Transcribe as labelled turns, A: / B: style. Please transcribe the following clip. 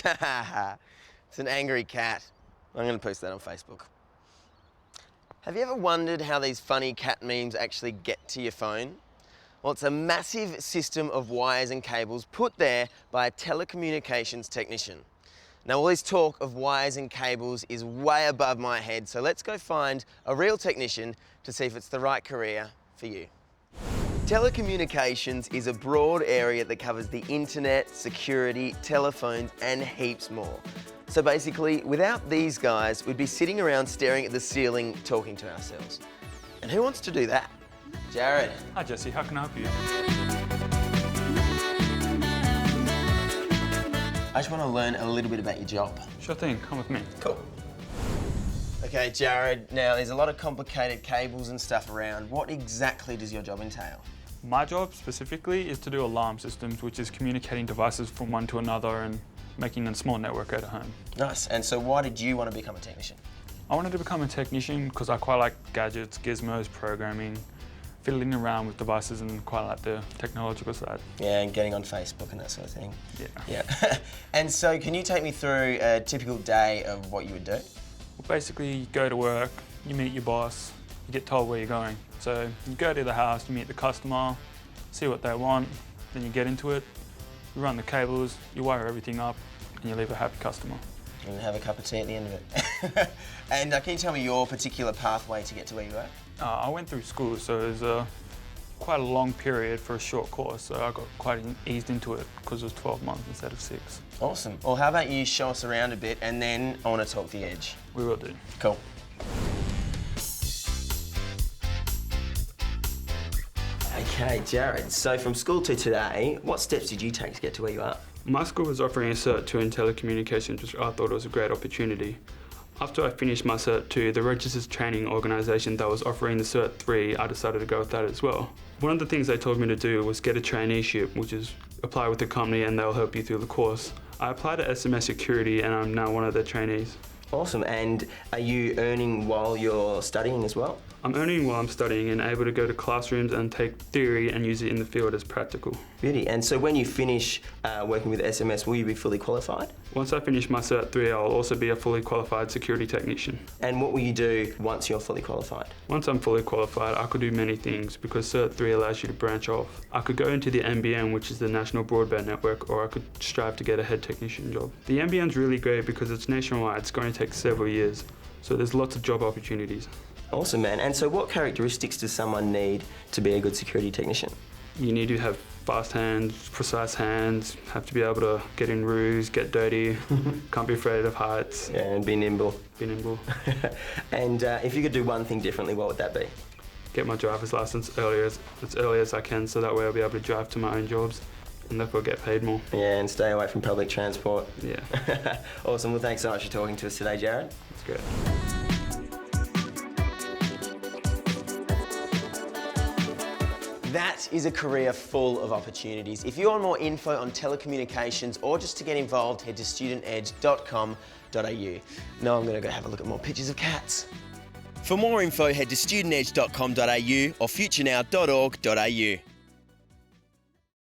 A: It's an angry cat. I'm going to post that on Facebook. Have you ever wondered how these funny cat memes actually get to your phone? Well, it's a massive system of wires and cables put there by a telecommunications technician. Now, all this talk of wires and cables is way above my head, so let's go find a real technician to see if it's the right career for you. Telecommunications is a broad area that covers the internet, security, telephones, and heaps more. So basically, without these guys, we'd be sitting around staring at the ceiling, talking to ourselves. And who wants to do that? Jared.
B: Hi Jesse, how can I help you?
A: I just want to learn a little bit about your job.
B: Sure thing, come with me.
A: Cool. Okay, Jared, now there's a lot of complicated cables and stuff around. What exactly does your job entail?
B: My job specifically is to do alarm systems, which is communicating devices from one to another and making a small network at home.
A: Nice. And so why did you want to become a technician?
B: I wanted to become a technician because I quite like gadgets, gizmos, programming, fiddling around with devices, and quite like the technological side.
A: Yeah, and getting on Facebook and that sort of thing.
B: Yeah.
A: And so can you take me through a typical day of what you would do?
B: Well, basically, you go to work, you meet your boss, you get told where you're going. So you go to the house, you meet the customer, see what they want, then you get into it, you run the cables, you wire everything up, and you leave a happy customer.
A: And have a cup of tea at the end of it. And can you tell me your particular pathway to get to where you are?
B: I went through school, so it was quite a long period for a short course, so I got quite eased into it because it was 12 months instead of 6.
A: Awesome. Well, how about you show us around a bit, and then I want to talk the edge.
B: We will do.
A: Cool. Okay, Jared, so from school to today, what steps did you take to get to where you are?
B: My school was offering a Cert 2 in telecommunications, which I thought was a great opportunity. After I finished my Cert 2, the registered training organisation that was offering the Cert 3, I decided to go with that as well. One of the things they told me to do was get a traineeship, which is apply with the company and they'll help you through the course. I applied to SMS Security and I'm now one of their trainees.
A: Awesome, and are you earning while you're studying as well?
B: I'm earning while I'm studying and able to go to classrooms and take theory and use it in the field as practical.
A: Beauty. And so when you finish working with SMS, will you be fully qualified?
B: Once I finish my Cert 3, I'll also be a fully qualified security technician.
A: And what will you do once you're fully qualified?
B: Once I'm fully qualified, I could do many things because Cert 3 allows you to branch off. I could go into the NBN, which is the National Broadband Network, or I could strive to get a head technician job. The NBN's really great because it's nationwide. It's going to take several years, so there's lots of job opportunities.
A: Awesome, man. And so what characteristics does someone need to be a good security technician?
B: You need to have fast hands, precise hands, have to be able to get in rooms, get dirty, can't be afraid of heights.
A: Yeah, and be nimble.
B: Be nimble.
A: And if you could do one thing differently, what would that be?
B: Get my driver's license as early as I can, so that way I'll be able to drive to my own jobs and therefore get paid more.
A: Yeah, and stay away from public transport.
B: Yeah.
A: Awesome. Well, thanks so much for talking to us today, Jared.
B: That's great.
A: That is a career full of opportunities. If you want more info on telecommunications or just to get involved, head to studentedge.com.au. Now I'm going to go have a look at more pictures of cats. For more info, head to studentedge.com.au or futurenow.org.au.